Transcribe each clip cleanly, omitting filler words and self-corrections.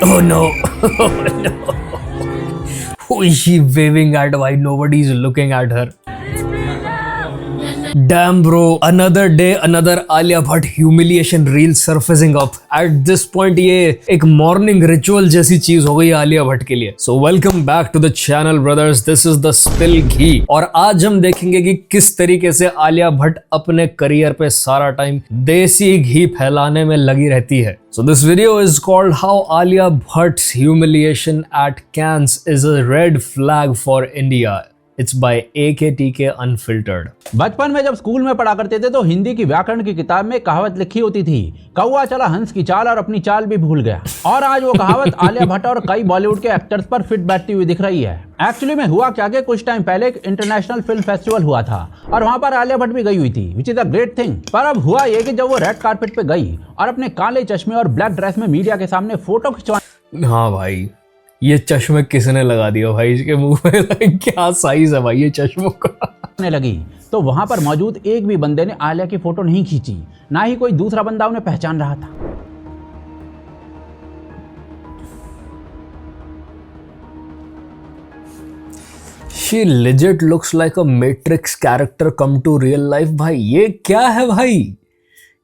Oh no. Oh no. Who is she waving at? Why nobody is looking at her? Damn bro, another day, another Alia Bhatt humiliation reel surfacing up. At this point ये एक morning ritual जैसी चीज हो गई आलिया भट्ट के लिए. So welcome back to the channel brothers. This is the Spill Ghee. और आज हम देखेंगे कि किस तरीके से आलिया भट्ट अपने करियर पे सारा टाइम देसी घी फैलाने में लगी रहती है. So this video is called How Alia Bhatt's Humiliation at Cannes is a Red Flag for India. It's by AKTK Unfiltered. बचपन में जब स्कूल में पढ़ा करते थे तो हिंदी की व्याकरण की किताब में कहावत लिखी होती थी, कौवा चला हंस की चाल और अपनी चाल भी भूल गया. और आज वो कहावत आलिया भट्ट और कई बॉलीवुड के एक्टर्स पर फिट बैठती हुई दिख रही है. एक्चुअली में हुआ क्या कि कुछ टाइम पहले एक इंटरनेशनल फिल्म फेस्टिवल हुआ था और वहां पर आलिया भट्ट भी गई हुई थी, which is a great thing. पर अब हुआ ये कि जब वो रेड कारपेट पे गई और अपने काले चश्मे और ब्लैक ड्रेस में मीडिया के सामने फोटो खिंचवाने, हाँ भाई, ये चश्मे किसने लगा दिया भाई इसके मुंह में? क्या साइज है भाई ये चश्मों का? लगी तो वहां पर मौजूद एक भी बंदे ने आलिया की फोटो नहीं खींची, ना ही कोई दूसरा बंदा उन्हें पहचान रहा था. She legit looks like a Matrix character come to real life. भाई ये क्या है भाई?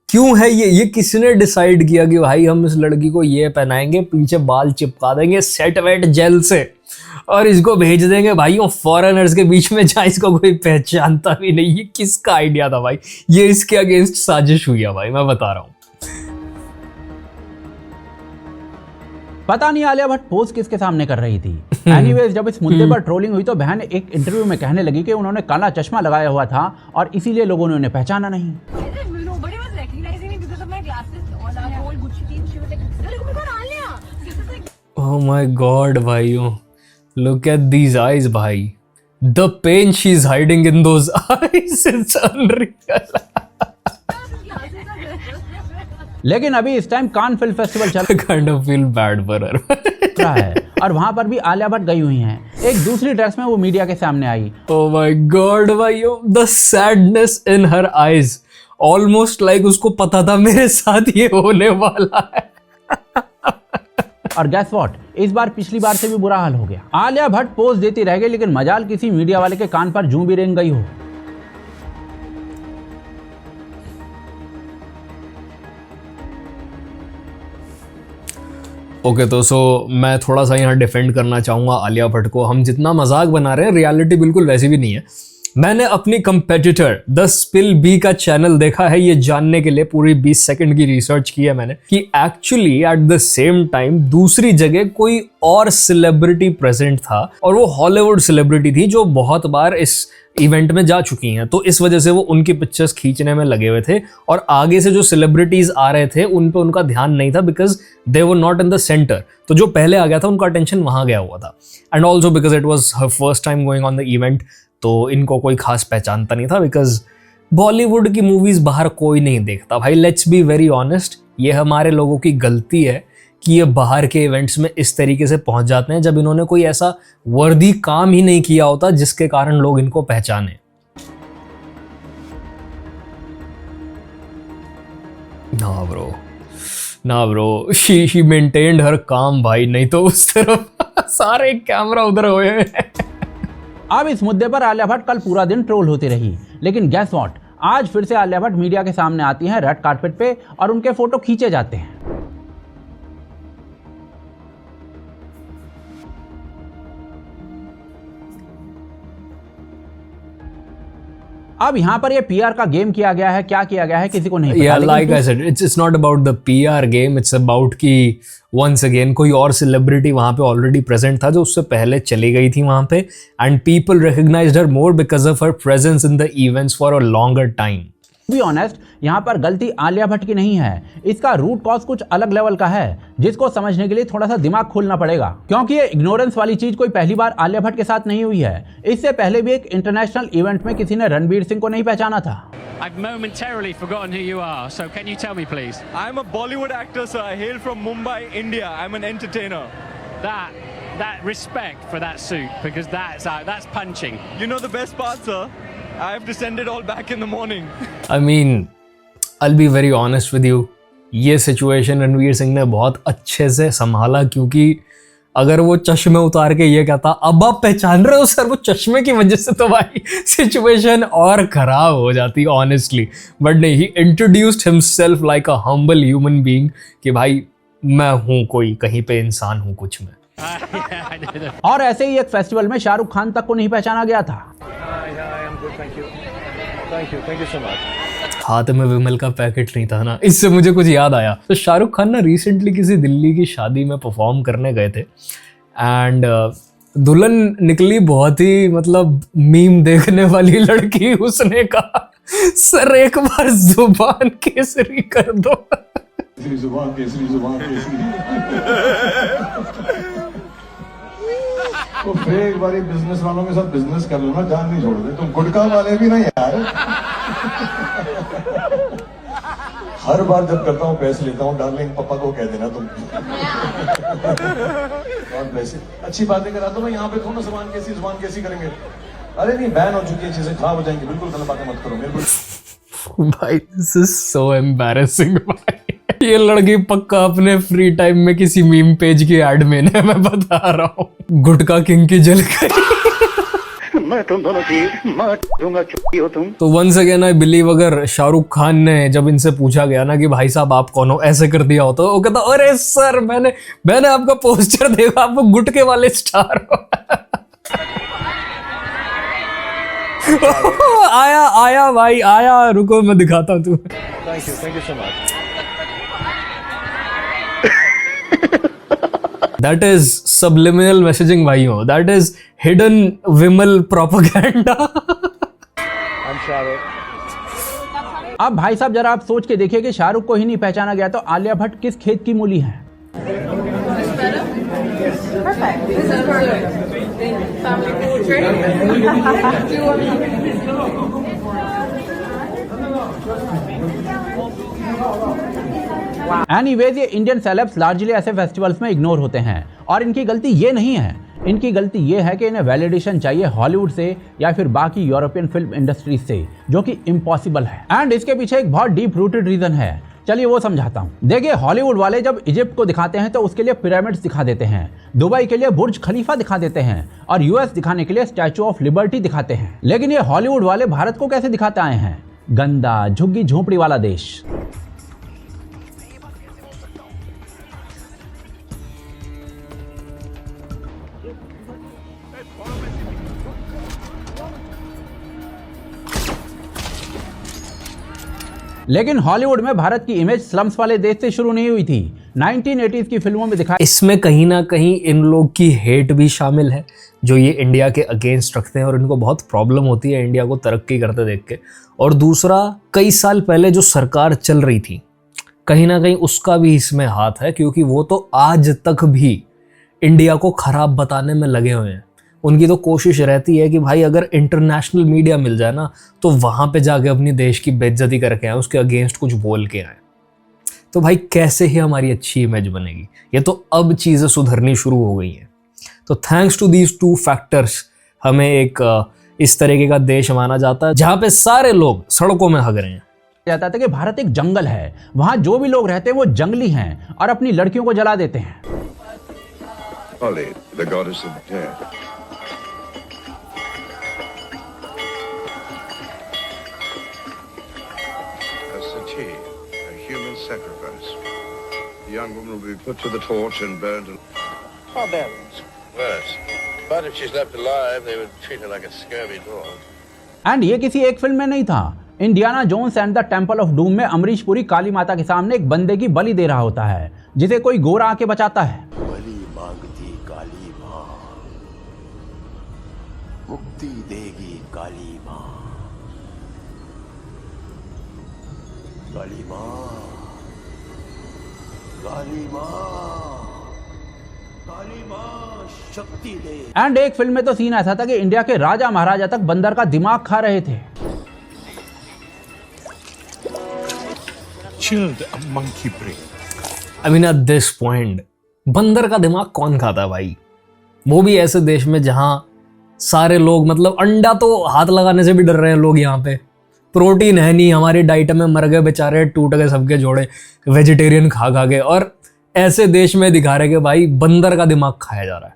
क्यों है ये किसने डिसाइड किया कि भाई हम इस लड़की को ये पहनाएंगे, पीछे बाल चिपका देंगे सेट वेट जेल से और इसको भेज देंगे भाई फॉरेनर्स के बीच में जहाँ इसको कोई पहचानता भी नहीं. ये किसका आइडिया था भाई? ये इसके अगेंस्ट साजिश हुई है भाई, मैं बता रहा हूँ. पता नहीं आलिया भट्ट पोज किसके सामने कर रही थी. एनीवेज, जब इस मुद्दे पर ट्रोलिंग हुई तो बहन एक इंटरव्यू में कहने लगी कि उन्होंने काला चश्मा लगाया हुआ था और इसीलिए लोगों ने उन्हें पहचाना नहीं. Oh my God भाइयों, look at these eyes भाई. The pain she's hiding in those eyes is unreal. लेकिन अभी इस टाइम कान फिल्म फेस्टिवल चल kind of feel bad for her. रहा है और वहां पर भी आलिया भट्ट गई हुई हैं. एक दूसरी ड्रेस में वो मीडिया के सामने आई. Oh my God भाइयों, the sadness in her eyes, almost like उसको पता था मेरे साथ ये होने वाला है. और गैस व्हाट, इस बार पिछली बार से भी बुरा हाल हो गया. आलिया भट्ट पोज देती रह गई, लेकिन मजाल किसी मीडिया वाले के कान पर जूं भी रेंग गई हो. ओके तो मैं थोड़ा सा यहाँ डिफेंड करना चाहूँगा आलिया भट्ट को. हम जितना मजाक बना रहे हैं रियलिटी बिल्कुल वैसी भी नहीं है. मैंने अपनी कंपेटिटर द स्पिल बी का चैनल देखा है ये जानने के लिए, पूरी 20 सेकंड की रिसर्च की है मैंने कि actually at the same time दूसरी जगह कोई और सेलिब्रिटी प्रेजेंट था और वो हॉलीवुड सेलिब्रिटी थी जो बहुत बार इस इवेंट में जा चुकी हैं. तो इस वजह से वो उनकी पिक्चर्स खींचने में लगे हुए थे और आगे से जो सेलिब्रिटीज आ रहे थे उन पे उनका ध्यान नहीं था because they were not in the centre. तो जो पहले आ गया था उनका अटेंशन वहां गया हुआ था. And also because it was her first time going on the event, तो इनको कोई खास पहचानता नहीं था बिकॉज बॉलीवुड की मूवीज बाहर कोई नहीं देखता भाई. लेट्स बी वेरी ऑनेस्ट, ये हमारे लोगों की गलती है कि ये बाहर के इवेंट्स में इस तरीके से पहुंच जाते हैं जब इन्होंने कोई ऐसा वर्दी काम ही नहीं किया होता जिसके कारण लोग इनको पहचाने. ना ब्रो, शी मेंटेन्ड हर काम भाई, नहीं तो उस तरफ सारे कैमरा उधर हुए हैं. अब इस मुद्दे पर आलिया भट्ट कल पूरा दिन ट्रोल होती रही, लेकिन गैस व्हाट, आज फिर से आलिया भट्ट मीडिया के सामने आती हैं रेड कार्पेट पे और उनके फोटो खींचे जाते हैं. अब यहाँ पर ये पीआर का गेम किया गया है. क्या किया गया है किसी को नहीं पता. Yeah, like I said, it's not about the PR game. It's about कि once again कोई और सेलिब्रिटी वहाँ पे ऑलरेडी प्रेजेंट था जो उससे पहले चली गई थी वहाँ पे and people recognized her more because of her presence in the events for a longer time. Be honest, यहाँ पर गलती आलिया भट्ट की नहीं है. इसका रूट कॉज कुछ अलग लेवल का है जिसको समझने के लिए थोड़ा सा दिमाग खोलना पड़ेगा, क्योंकि ये इग्नोरेंस वाली चीज कोई पहली बार आलिया भट्ट के साथ नहीं हुई है. इससे पहले भी एक इंटरनेशनल इवेंट में किसी ने रणवीर सिंह को नहीं पहचाना था. I've momentarily forgotten who you are, so can you tell me please? I'm a Bollywood actor, sir. I hail from Mumbai, India. I'm an entertainer. That respect for that suit, because that's punching. You know the best part, sir? I have to send it all back in the morning. I mean, I'll be very honest with you. ये situation Ranveer Singh ने बहुत अच्छे से संभाला, क्योंकि अगर वो चश्मे उतार के ये कहता अब आप पहचान रहे हो सर वो चश्मे की वजह से, तो भाई सिचुएशन और खराब हो जाती ऑनेस्टली। बट नहीं, he introduced himself like a humble human being कि भाई मैं हूँ कोई, कहीं पे इंसान हूँ कुछ में। और ऐसे ही एक फेस्टिवल में शाहरुख खान तक को नहीं पहचाना गया था। हाथ में विमल का पैकेट नहीं था ना, इससे मुझे कुछ याद आया। तो शाहरुख खान ना रिसेंटली किसी दिल्ली की शादी में परफॉर्म करने गए थे एंड दुल्हन निकली बहुत ही मतलब मीम देखने वाली लड़की। उसने कहा सर एक बार जुबान केसरी कर दो। जुबान केसरी, जुबान केसरी। तो फिर एक बार बिजनेस वालों के साथ बिजनेस कर लो ना, जान नहीं छोड़ दे। तुम गुटखा वाले भी ना यार। हर बार जब करता हूँ पैसे लेता हूँ, डार्लिंग पापा को कह देना तुम। और वैसे अच्छी बातें करा, तो मैं यहाँ पे थोड़ा जुबान कैसी करेंगे। अरे नहीं, बैन हो चुकी है, चीजें खराब हो जाएंगी, बिल्कुल गलत बातें मत करो मेरे को। भाई दिस इज सो एम्बैरेसिंग भाई। ये लड़की पक्का अपने फ्री टाइम में किसी मीम पेज की एड में है, मैं बता रहा हूँ। गुटका किंग की जल मैं तुम दोनों की मार दूंगा, चुप्पी हो तुम। तो वंस अगेन आई बिलीव अगर शाहरुख खान ने जब इनसे पूछा गया ना कि भाई साहब आप कौन हो, ऐसे कर दिया हो, तो वो कहता अरे सर मैंने आपका पोस्टर देखा, आप वो गुटके वाले स्टार हो। आया भाई आया, रुको मैं दिखाता हूँ तुम्हें। Thank you so much. That is subliminal messaging भाइयों, that is hidden Vimal propaganda। I'm Shahrukh. अब भाई साहब जरा आप सोच के देखिए कि शाहरुख को ही नहीं पहचाना गया तो आलिया भट्ट किस खेत की मूली है। Perfect. This is perfect. Family portrait. Anyways ये इंडियन सेलेब्स लार्जली ऐसे फेस्टिवल्स में इग्नोर होते हैं और इनकी गलती ये नहीं है, इनकी गलती ये है कि इन्हें वैलिडेशन चाहिए हॉलीवुड से या फिर बाकी यूरोपियन फिल्म इंडस्ट्री से, जो कि इम्पॉसिबल है। एंड इसके पीछे एक बहुत डीप रूटेड रीजन है, चलिए वो समझाता हूँ। देखिए हॉलीवुड वाले जब इजिप्ट को दिखाते हैं तो उसके लिए पिरामिड्स दिखा देते हैं, दुबई के लिए बुर्ज खलीफा दिखा देते हैं और यूएस दिखाने के लिए स्टैचू ऑफ लिबर्टी दिखाते हैं। लेकिन ये हॉलीवुड वाले भारत को कैसे दिखाते आए हैं? गंदा झुग्गी झोपड़ी वाला देश। लेकिन हॉलीवुड में भारत की इमेज स्लम्स वाले देश से शुरू नहीं हुई थी, 1980s की फिल्मों में दिखाई। इसमें कहीं ना कहीं इन लोग की हेट भी शामिल है जो ये इंडिया के अगेंस्ट रखते हैं और इनको बहुत प्रॉब्लम होती है इंडिया को तरक्की करते देख के। और दूसरा, कई साल पहले जो सरकार चल रही थी कहीं ना कहीं उसका भी इसमें हाथ है, क्योंकि वो तो आज तक भी इंडिया को खराब बताने में लगे हुए हैं। उनकी तो कोशिश रहती है कि भाई अगर इंटरनेशनल मीडिया मिल जाए ना तो वहाँ पे जाके अपनी देश की बेइज्जती करके आए, उसके अगेंस्ट कुछ बोल के आए। तो भाई कैसे ही हमारी अच्छी इमेज बनेगी? ये तो अब चीज़ें सुधरनी शुरू हो गई हैं। तो thanks to these two factors हमें एक इस तरीके का देश माना जाता है जहाँ पे सारे लोग सड़कों में हग रहे हैं। जाता था कि भारत एक जंगल है, वहाँ जो भी लोग रहते हैं वो जंगली हैं और अपनी लड़कियों को जला देते हैं। Kali, the goddess of death. A sati, a human sacrifice. The young woman will be put to the torch and burned. Barbarians. Worse. But if she's left alive, they would treat her like a scurvy dog. And ये किसी एक फिल्म में नहीं था। Indiana Jones and the Temple of Doom में अमरीश पुरी काली माता के सामने एक बंदे की बलि दे रहा होता है जिसे कोई गोरा आके बचाता है। बलि मांगती काली माँ, मुक्ति देगी काली माँ। काली माँ, काली माँ, काली माँ शक्ति दे। एंड एक फिल्म में तो सीन ऐसा था कि इंडिया के राजा महाराजा तक बंदर का दिमाग खा रहे थे। Chilled a monkey brain. I mean at this point, बंदर का दिमाग कौन खाता है भाई? वो भी ऐसे देश में जहाँ सारे लोग मतलब अंडा तो हाथ लगाने से भी डर रहे हैं लोग यहाँ पे। प्रोटीन है नहीं, हमारी डाइट में मर गए बेचारे, टूट गए सबके जोड़े वेजिटेरियन खा खा के। और ऐसे देश में दिखा रहे कि भाई बंदर का दिमाग खाया जा रहा है।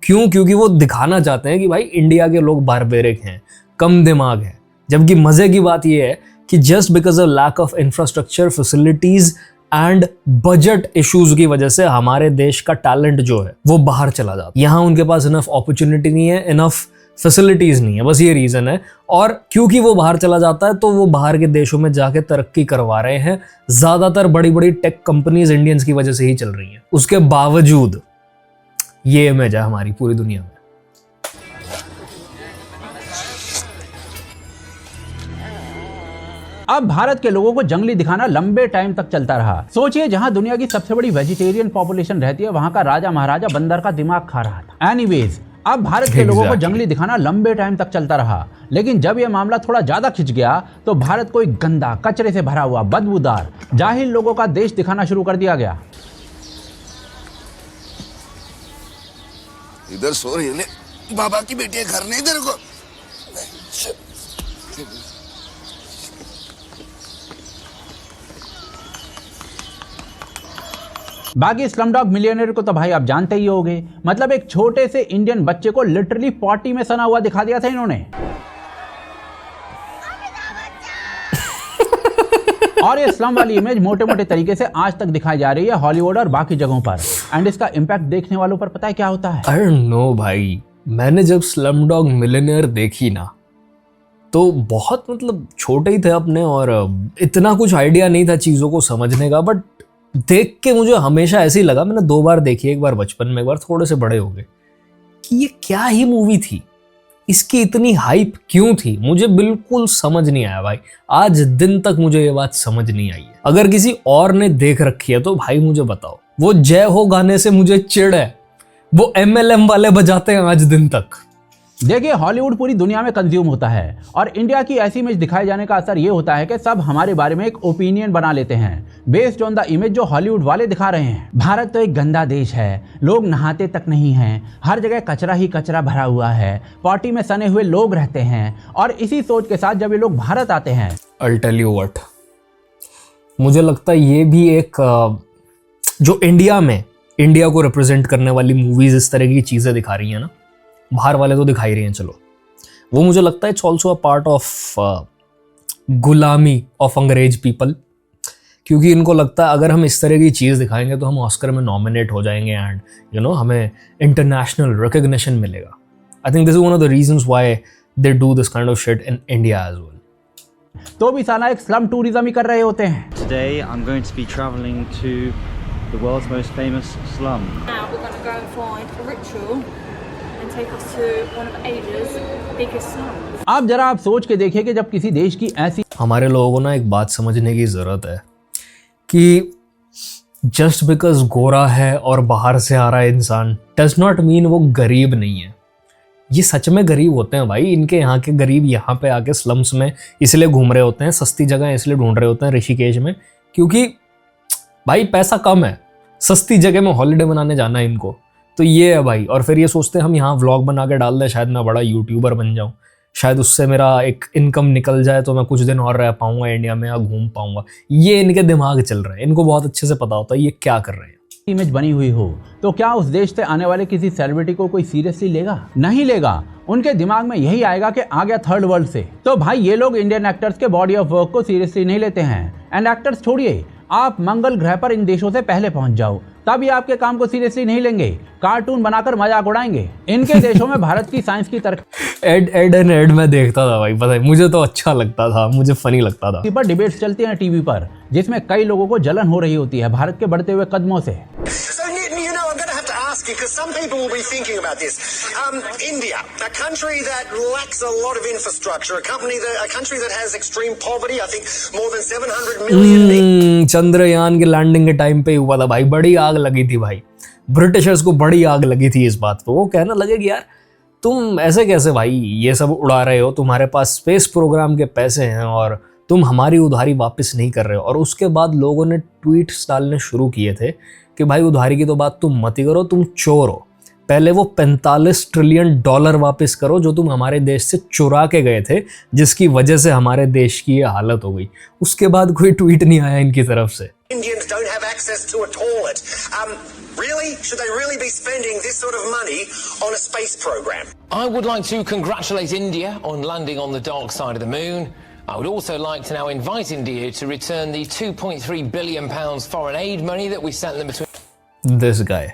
क्यों? क्योंकि वो दिखाना चाहते हैं कि भाई इंडिया के लोग बारबेरिक हैं, कम दिमाग है। जबकि मजे की बात यह है कि just because of lack of infrastructure, facilities and budget issues की वजह से हमारे देश का टैलेंट जो है वो बाहर चला जाता है। यहाँ उनके पास इनफ अपॉर्चुनिटी नहीं है, इनफ फैसिलिटीज नहीं है, बस ये रीजन है। और क्योंकि वो बाहर चला जाता है तो वो बाहर के देशों में जाके तरक्की करवा रहे हैं। ज्यादातर बड़ी बड़ी टेक कंपनीज इंडियंस की वजह से ही चल रही हैं। उसके बावजूद ये इमेज है हमारी पूरी दुनिया में। अब भारत के लोगों को जंगली दिखाना लंबे टाइम तक चलता रहा। सोचिए, जहां दुनिया की सबसे बड़ी वेजिटेरियन पॉपुलेशन रहती है, वहां का राजा महाराजा बंदर का दिमाग खा रहा था। एनीवेज, अब भारत के लोगों को जंगली दिखाना लंबे टाइम तक चलता रहा। लेकिन जब यह मामला थोड़ा ज्यादा खिंच गया तो भारत को एक गंदा, कचरे से भरा हुआ, बदबूदार, जाहिल लोगों का देश दिखाना शुरू कर दिया गया। इधर सो रही है, बाबा की बेटी घर नहीं तेरे को। बाकी स्लमडॉग मिलियनेयर को तो भाई आप जानते ही होंगे। मतलब एक छोटे से इंडियन बच्चे को लिटरली पॉटी में सना हुआ दिखा दिया था इन्होंने। और ये स्लम वाली इमेज मोटे मोटे तरीके से आज तक दिखाई जा रही है हॉलीवुड और बाकी जगहों पर। एंड इसका इम्पैक्ट देखने वालों पर पता है क्या होता है? आई डोंट नो भाई, मैंने जब स्लमडॉग मिलियनेयर देखी ना तो बहुत मतलब छोटे ही थे अपने और इतना कुछ आइडिया नहीं था चीज़ों को समझने का। बट देख के मुझे हमेशा ऐसे ही लगा, मैंने 2 बार देखी, एक बार बचपन में, एक बार थोड़े से बड़े हो गए, कि ये क्या ही मूवी थी, इसकी इतनी हाइप क्यों थी, मुझे बिल्कुल समझ नहीं आया भाई। आज दिन तक मुझे ये बात समझ नहीं आई है। अगर किसी और ने देख रखी है तो भाई मुझे बताओ। वो जय हो गाने से मुझे चिढ़ है, वो MLM वाले बजाते हैं आज दिन तक। देखिए, हॉलीवुड पूरी दुनिया में कंज्यूम होता है और इंडिया की ऐसी इमेज दिखाए जाने का असर ये होता है कि सब हमारे बारे में एक ओपिनियन बना लेते हैं बेस्ड ऑन द इमेज जो हॉलीवुड वाले दिखा रहे हैं। भारत तो एक गंदा देश है, लोग नहाते तक नहीं हैं, हर जगह कचरा ही कचरा भरा हुआ है, पॉटी में सने हुए लोग रहते हैं। और इसी सोच के साथ जब ये लोग भारत आते हैं, I'll tell you what, मुझे लगता है ये भी एक जो इंडिया को रिप्रेजेंट करने वाली मूवीज इस तरह की चीजें दिखा रही हैं ना, बाहर वाले तो दिखाई रहे हैं, चलो, वो मुझे लगता है it's also a part of गुलामी ऑफ अंग्रेज पीपल। क्योंकि इनको लगता है अगर हम इस तरह की चीज़ दिखाएंगे तो हम ऑस्कर में नॉमिनेट हो जाएंगे एंड हमें इंटरनेशनल रिकग्निशन मिलेगा। I think this is one of the reasons why they do this kind of shit in India as well. तो भी साला एक स्लम टूरिज्म ही कर रहे होते हैं। Today I'm going to be travelling to the world's most famous slum. Now we're going to go and find a ritual and take us to one of Asia's biggest slums. अब जरा आप सोच के देखिए कि जब किसी देश की ऐसी, हमारे लोगों को ना एक बात समझने की ज़रूरत है कि जस्ट बिकॉज गोरा है और बाहर से आ रहा है इंसान डज नॉट मीन वो गरीब नहीं है। ये सच में गरीब होते हैं भाई। इनके यहाँ के गरीब यहाँ पे आके स्लम्स में इसलिए घूम रहे होते हैं, सस्ती जगह इसलिए ढूंढ रहे होते हैं ऋषिकेश में, क्योंकि भाई पैसा कम है, सस्ती जगह में हॉलीडे मनाने जाना है इनको। तो ये है भाई। और फिर ये सोचते हैं हम यहाँ व्लॉग बना के डाल दें, शायद मैं बड़ा यूट्यूबर बन जाऊँ, शायद उससे मेरा एक इनकम निकल जाए तो मैं कुछ दिन और रह पाऊंगा इंडिया में या घूम पाऊंगा। ये इनके दिमाग चल रहा है, इनको बहुत अच्छे से पता होता है ये क्या कर रहे हैं। इमेज बनी हुई हो तो क्या उस देश से आने वाले किसी सेलिब्रिटी को कोई सीरियसली लेगा? नहीं लेगा। उनके दिमाग में यही आएगा कि आ गया थर्ड वर्ल्ड से। तो भाई ये लोग इंडियन एक्टर्स के बॉडी ऑफ वर्क को सीरियसली नहीं लेते हैं। एंड एक्टर्स छोड़िए, आप मंगल ग्रह पर इन देशों से पहले पहुंच जाओ, तब ये आपके काम को सीरियसली नहीं लेंगे, कार्टून बनाकर मजाक उड़ाएंगे। इनके देशों में भारत की साइंस की तरक्की एड मैं देखता था भाई, पता है मुझे तो अच्छा लगता था, मुझे फनी लगता था। पर डिबेट्स चलती हैं टीवी पर, जिसमें कई लोगों को जलन हो रही होती है भारत के बढ़ते हुए कदमों से। Because some people will be thinking about this. India, a country that lacks a lot of infrastructure, a country that has extreme poverty. I think more than 700 million. Chandrayaan के लैंडिंग के टाइम पे हुआ था भाई, बड़ी आग लगी थी भाई, ब्रिटिशर्स को बड़ी आग लगी थी इस बात पे। वो कहने लगे कि यार तुम ऐसे कैसे भाई ये सब उड़ा रहे हो, तुम्हारे पास स्पेस प्रोग्राम के पैसे हैं और तुम हमारी उधारी वापस नहीं कर रहे हो। और उसके बाद लोगों ने ट्वीट्स डालने शुरू किए थे कि भाई उधारी की तो बात तुम मत ही करो, तुम चोर हो, पहले वो 45 ट्रिलियन डॉलर वापस करो जो तुम हमारे देश से चुरा के गए थे, जिसकी वजह से हमारे देश की ये हालत हो गई। उसके बाद कोई ट्वीट नहीं आया इनकी तरफ से। Indians don't have access to a toilet. Really? Should they really be spending this sort of money on a space program? I would like to congratulate India on landing on the dark side of the moon. I would also like to now invite India to return the £2.3 billion foreign aid money that we sent them between... This guy.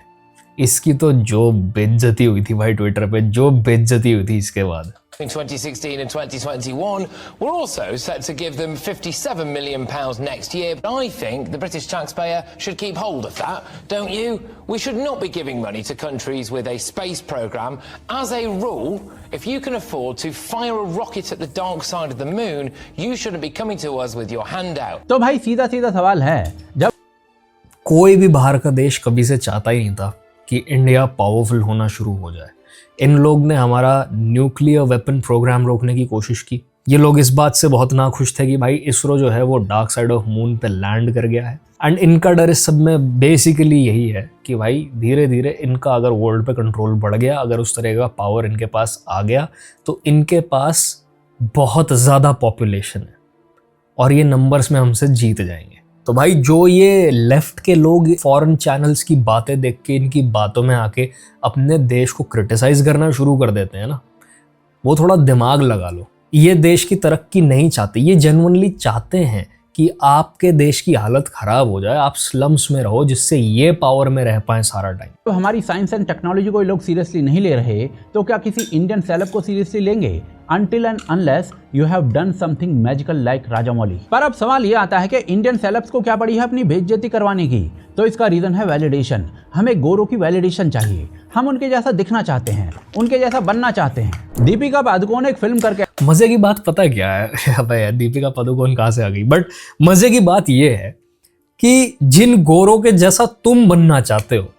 इसकी तो जो बेइज्जती हुई थी भाई Twitter पे, जो बेइज्जती हुई थी इसके बाद। In 2016 and 2021, we're also set to give them £57 million next year. But I think the British taxpayer should keep hold of that, don't you? We should not be giving money to countries with a space program. As a rule, if you can afford to fire a rocket at the dark side of the moon, you shouldn't be coming to us with your hand out. तो भाई सीधा सीधा सवाल है, जब कोई भी बाहर का देश कभी से चाहता ही नहीं था कि इंडिया पावरफुल होना शुरू हो जाए। इन लोग ने हमारा न्यूक्लियर वेपन प्रोग्राम रोकने की कोशिश की। ये लोग इस बात से बहुत नाखुश थे कि भाई इसरो जो है वो डार्क साइड ऑफ मून पे लैंड कर गया है। एंड इनका डर इस सब में बेसिकली यही है कि भाई धीरे धीरे इनका अगर वर्ल्ड पे कंट्रोल बढ़ गया, अगर उस तरह का पावर इनके पास आ गया, तो इनके पास बहुत ज़्यादा पॉपुलेशन है और ये नंबर्स में हमसे जीत जाएंगे। तो भाई जो ये लेफ्ट के लोग फॉरेन चैनल्स की बातें देख के इनकी बातों में आके अपने देश को क्रिटिसाइज करना शुरू कर देते हैं ना, वो थोड़ा दिमाग लगा लो। ये देश की तरक्की नहीं चाहते, ये जेन्युइनली चाहते हैं कि आपके देश की हालत खराब हो जाए, आप स्लम्स में रहो, जिससे ये पावर में रह पाएं सारा टाइम। तो हमारी साइंस एंड टेक्नोलॉजी को ये लोग सीरियसली नहीं ले रहे, तो क्या किसी इंडियन सेलेब को सीरियसली लेंगे? Until and unless you have done something magical like Rajamouli. पर अब सवाल ये आता है कि इंडियन सेलेब्स को क्या पड़ी है अपनी बेइज्जती करवाने की? तो इसका रीजन है वैलिडेशन। हमें गोरों की वैलिडेशन चाहिए, हम उनके जैसा दिखना चाहते हैं, उनके जैसा बनना चाहते हैं। दीपिका पादुकोण एक फिल्म करके, मजे की बात पता क्या है अबे यार, दीपिका पादुकोण कहाँ से आ गई, बट मजे की बात ये है कि जिन गोरों के जैसा तुम बनना चाहते हो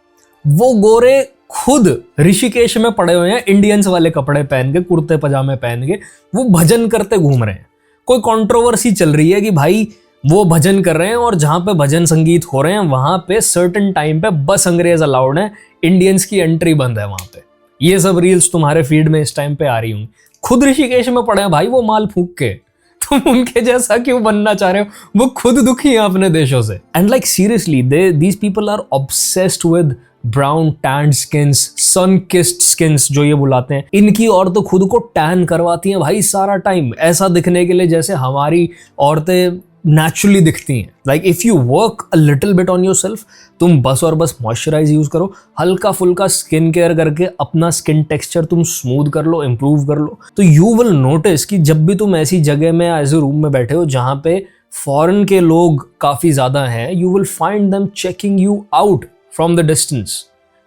वो गोरे खुद ऋषिकेश में पड़े हुए हैं, इंडियंस वाले कपड़े पहन के, कुर्ते पजामे पहन के, वो भजन करते घूम रहे हैं। कोई कंट्रोवर्सी चल रही है कि भाई वो भजन कर रहे हैं और जहां पे भजन संगीत हो रहे हैं वहां पे सर्टेन टाइम पे बस अंग्रेज अलाउड है, इंडियंस की एंट्री बंद है वहां पे। ये सब रील्स तुम्हारे फीड में इस टाइम पे आ रही होंगी। खुद ऋषिकेश में पड़े हैं भाई वो माल फूंक के, तुम उनके जैसा क्यों बनना चाह रहे हो? वो खुद दुखी हैं अपने देशों से। And like seriously these people are obsessed with brown tan skins, sun kissed skins जो ये बुलाते हैं। इनकी औरतें खुद को टैन करवाती हैं भाई सारा टाइम, ऐसा दिखने के लिए जैसे हमारी औरतें नेचुरली दिखती हैं। Like if you work a little bit on your self, तुम बस और बस मॉइस्चराइज यूज करो, हल्का फुल्का स्किन केयर करके अपना स्किन टेक्सचर तुम स्मूथ कर लो, इंप्रूव कर लो, तो यू विल नोटिस कि जब भी तुम ऐसी जगह में ऐसे रूम में बैठे हो जहां पे फॉरेन के लोग काफी ज्यादा हैं, you will find them checking you out from the distance,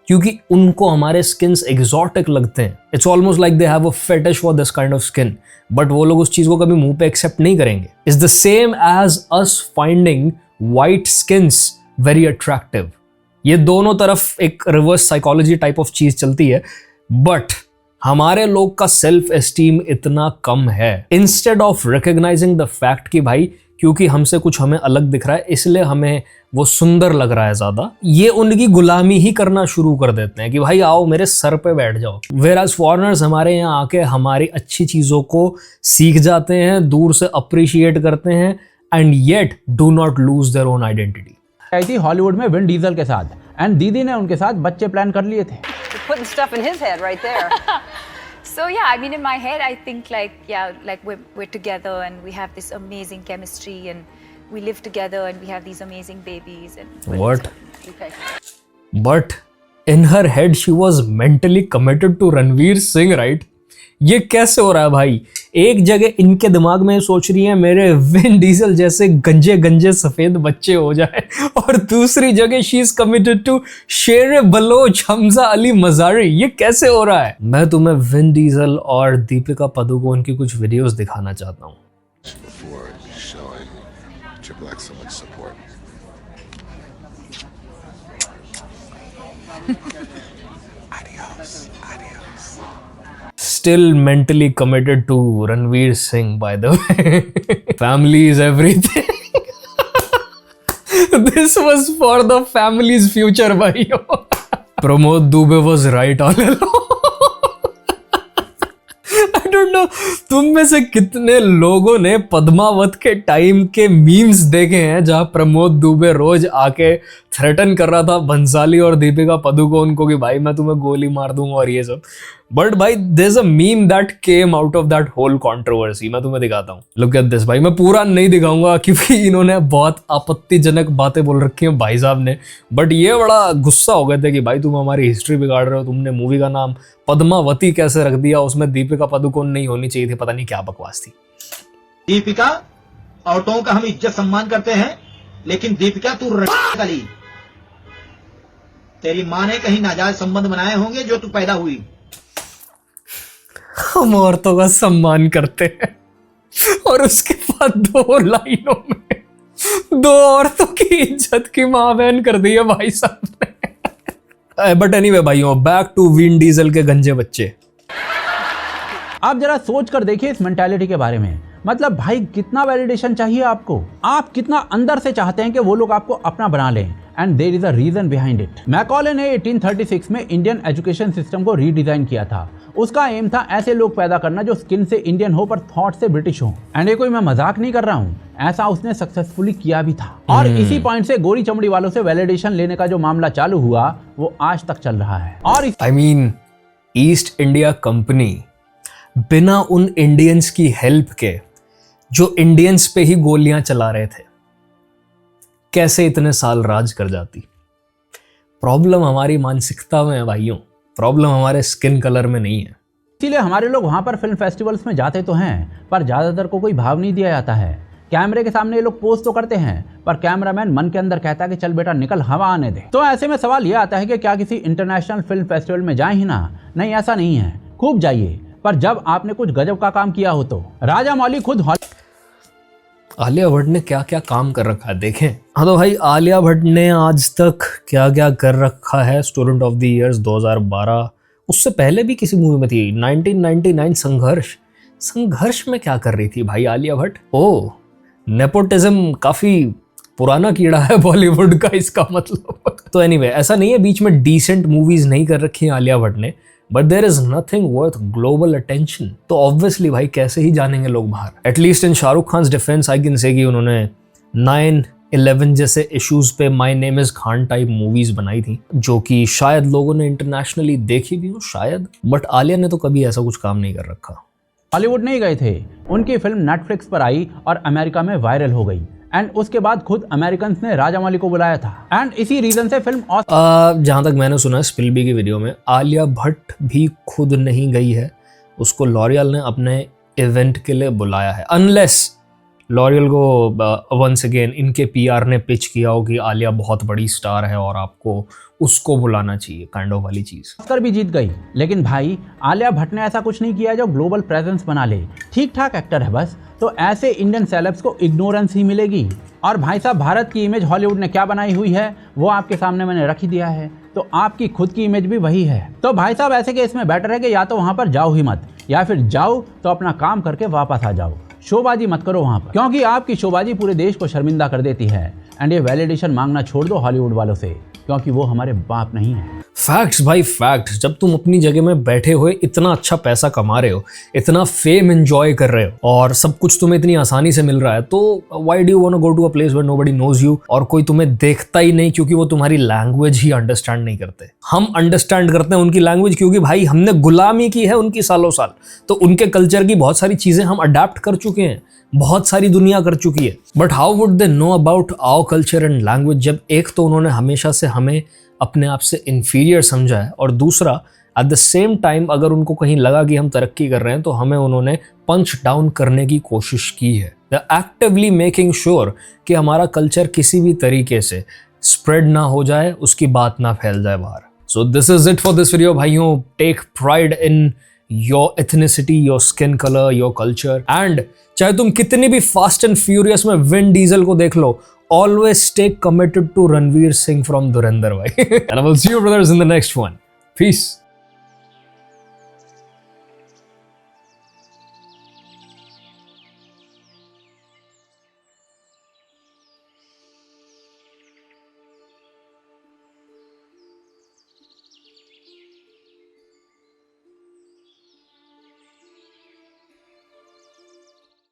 क्योंकि उनको हमारे स्किन्स एग्जॉटिक लगते हैं। It's almost like they have a fetish for this kind of skin, but वो लोग उस चीज को कभी मुंह पे एक्सेप्ट नहीं करेंगे। It's the same as us finding white skins very attractive. ये दोनों तरफ एक रिवर्स साइकोलॉजी टाइप ऑफ चीज चलती है, बट हमारे लोग का सेल्फ एस्टीम इतना कम है। Instead of recognising the fact कि भाई क्योंकि हमसे कुछ हमें अलग दिख रहा है इसलिए हमें वो सुंदर लग रहा है ज्यादा, ये उनकी गुलामी ही करना शुरू कर देते हैं कि भाई आओ मेरे सर पे बैठ जाओ। वेयरएज फॉरेनर्स हमारे यहाँ आके हमारी अच्छी चीजों को सीख जाते हैं, दूर से अप्रिशिएट करते हैं, and yet do not lose their own identity. आई थी हॉलीवुड में विन डीजल के साथ, एंड दीदी ने उनके साथ बच्चे प्लान कर लिए थे। Putting stuff in his head right there. So yeah, I mean in my head I think like we're together and we have this amazing chemistry and we live together and we have these amazing babies and what? Okay. But in her head she was mentally committed to Ranveer Singh, right? ये कैसे हो रहा है भाई? एक जगह इनके दिमाग में सोच रही है मेरे विन डीजल जैसे गंजे गंजे सफेद बच्चे हो जाए, और दूसरी जगह शी इज कमिटेड टू शेर बलोच हमजा अली मजारी। ये कैसे हो रहा है? मैं तुम्हें विन डीजल और दीपिका पादुकोण की कुछ वीडियोस दिखाना चाहता हूँ। Still mentally committed to Ranveer Singh, by the way. Family is everything. This was for the family's future, bhaiyo. Pramod Dubey was right all along. I don't know तुम में से कितने लोगों ने पद्मावत के टाइम के मीम्स देखे हैं जहां प्रमोद दुबे रोज आके थ्रेटन कर रहा था बंसाली और दीपिका पादुकोण को कि भाई मैं तुम्हें गोली मार दूंगा और ये सब। बट भाई there is a meme that came out of that whole controversy. मैं तुम्हें दिखाता हूँ, लुक एट दिस। भाई मैं पूरा नहीं दिखाऊंगा क्योंकि इन्होंने बहुत आपत्तिजनक बातें बोल रखी हैं भाई साहब ने, बट ये बड़ा गुस्सा हो गए थे कि भाई तुम हमारी हिस्ट्री बिगाड़ रहे हो, तुमने मूवी का नाम पद्मावती कैसे रख दिया, उसमें दीपिका पादुकोण नहीं होनी चाहिए थी, पता नहीं क्या बकवास थी। दीपिका, औरतों का हम इज्जत सम्मान करते हैं, लेकिन दीपिका तू गली, तेरी माँ ने कहीं नाजायज संबंध बनाए होंगे जो तू पैदा हुई। हम औरतों का सम्मान करते हैं और उसके बाद 2 लाइनों में 2 औरतों की इज्जत की मां बहन कर दी है भाई साहब ने। बट एनीवे भाइयों, बैक टू विन डीजल के गंजे बच्चे। आप जरा सोच कर देखिए इस मेंटालिटी के बारे में। मतलब भाई कितना वैलिडेशन चाहिए आपको, आप कितना अंदर से चाहते हैं कि वो लोग आपको अपना बना लें। And there is a reason behind it. Macaulay ने 1836 में इंडियन एजुकेशन सिस्टम को रीडिजाइन किया था। उसका एम था ऐसे लोग पैदा करना जो स्किन से इंडियन हो पर थॉट से ब्रिटिश हो। एंड ये कोई मैं मजाक नहीं कर रहा हूँ, ऐसा उसने सक्सेसफुली किया भी था। और इसी पॉइंट से गोरी चमड़ी वालों से वैलिडेशन लेने का जो मामला चालू हुआ वो आज तक चल रहा है। और I mean east India company बिना उन इंडियंस की हेल्प के जो इंडियंस पे ही गोलियां चला रहे थे कैसे इतने साल राज कर जाती। प्रॉब्लम हमारी मानसिकता में है भाइयों, प्रॉब्लम हमारे स्किन कलर में नहीं है। इसीलिए हमारे लोग वहां पर फिल्म फेस्टिवल्स में जाते तो हैं पर ज्यादातर को कोई भाव नहीं दिया जाता है। कैमरे के सामने ये लोग पोज तो करते हैं पर कैमरामैन मन के अंदर कहता है कि चल बेटा निकल, हवा आने दे। तो ऐसे में सवाल ये आता है कि क्या किसी इंटरनेशनल फिल्म फेस्टिवल में जाए ही ना? नहीं, ऐसा नहीं है, खूब जाइए, पर जब आपने कुछ गजब का काम किया हो तो। राजा मौली खुद आलिया भट्ट ने क्या क्या काम कर रखा है देखें। हाँ तो भाई आलिया भट्ट ने आज तक क्या क्या कर रखा है। स्टूडेंट ऑफ द ईयर्स 2012, उससे पहले भी किसी मूवी में थी 1999 संघर्ष में क्या कर रही थी भाई आलिया भट्ट? ओ, नेपोटिज्म काफी पुराना कीड़ा है बॉलीवुड का इसका मतलब। तो एनीवे ऐसा नहीं है बीच में डिसेंट मूवीज नहीं कर रखी है आलिया भट्ट ने, but there is nothing worth global attention. तो ऑब्वियसली भाई कैसे ही जानेंगे लोग बाहर। At least in Shahrukh Khan defence I can say कि उन्होंने 9/11 जैसे इश्यूज पे my name is Khan type movies बनाई थी जो कि शायद लोगों ने इंटरनेशनली देखी भी हो शायद, बट आलिया ने तो कभी ऐसा कुछ काम नहीं कर रखा। हॉलीवुड नहीं गए थे, उनकी फिल्म नेटफ्लिक्स पर आई और अमेरिका में वायरल हो गई। एंड उसके बाद खुद अमेरिकन्स ने राजा मौली को बुलाया था। एंड इसी रीजन से फिल्म जहां तक मैंने सुना स्पिलबी की वीडियो में आलिया भट्ट भी खुद नहीं गई है, उसको लॉरियल ने अपने इवेंट के लिए बुलाया है। अनलेस लॉरियल को वंस अगेन इनके पीआर ने पिच किया हो कि आलिया बहुत बड़ी स्टार है और आपको उसको बुलाना चाहिए, काइंड ऑफ वाली चीज। ऑस्कर भी जीत गई, लेकिन भाई आलिया भट्ट ने ऐसा कुछ नहीं किया जो ग्लोबल प्रेजेंस बना ले। ठीक ठाक एक्टर है बस, तो ऐसे इंडियन सेलेब्स को इग्नोरेंस ही मिलेगी। और भाई साहब भारत की इमेज हॉलीवुड ने क्या बनाई हुई है वो आपके सामने मैंने रख ही दिया है, तो आपकी खुद की इमेज भी वही है। तो भाई साहब ऐसे केस में बेटर है कि या तो वहां पर जाओ ही मत, या फिर जाओ तो अपना काम करके वापस आ जाओ। शोबाजी मत करो वहां पर, क्योंकि आपकी शोबाजी पूरे देश को शर्मिंदा कर देती है। एंड ये वैलिडेशन मांगना छोड़ दो हॉलीवुड वालों से, क्योंकि वो हमारे बाप नहीं है। फैक्ट्स भाई फैक्ट्स। जब तुम अपनी जगह में बैठे हुए इतना अच्छा पैसा कमा रहे हो, इतना फेम एंजॉय कर रहे हो और सब कुछ तुम्हें इतनी आसानी से मिल रहा है, तो why do you want to go to a place where nobody knows you और कोई तुम्हें देखता ही नहीं, क्योंकि वो तुम्हारी लैंग्वेज ही अंडरस्टैंड नहीं करते। हम अंडरस्टैंड करते हैं उनकी लैंग्वेज क्योंकि भाई हमने गुलामी की है उनकी सालों साल, तो उनके कल्चर की बहुत सारी चीजें हम अडेप्ट कर चुके हैं, बहुत सारी दुनिया कर चुकी है। But how would they know about our culture and language जब एक तो उन्होंने हमेशा से हमें अपने आप से इंफीरियर समझा है और दूसरा एट द सेम टाइम अगर उनको कहीं लगा कि हम तरक्की कर रहे हैं तो हमें उन्होंने पंच डाउन करने की कोशिश की है। दे एक्टिवली मेकिंग श्योर कि हमारा कल्चर किसी भी तरीके से स्प्रेड ना हो जाए, उसकी बात ना फैल जाए बाहर। So this is it for this video भाइयों। Take pride in your ethnicity, your skin colour, your culture, and चाहे तुम कितनी भी फास्ट एंड फ्यूरियस में विन डीजल को देख लो, always stay committed to Ranveer Singh from Dhurandhar bhai. And I will see you brothers in the next one. Peace.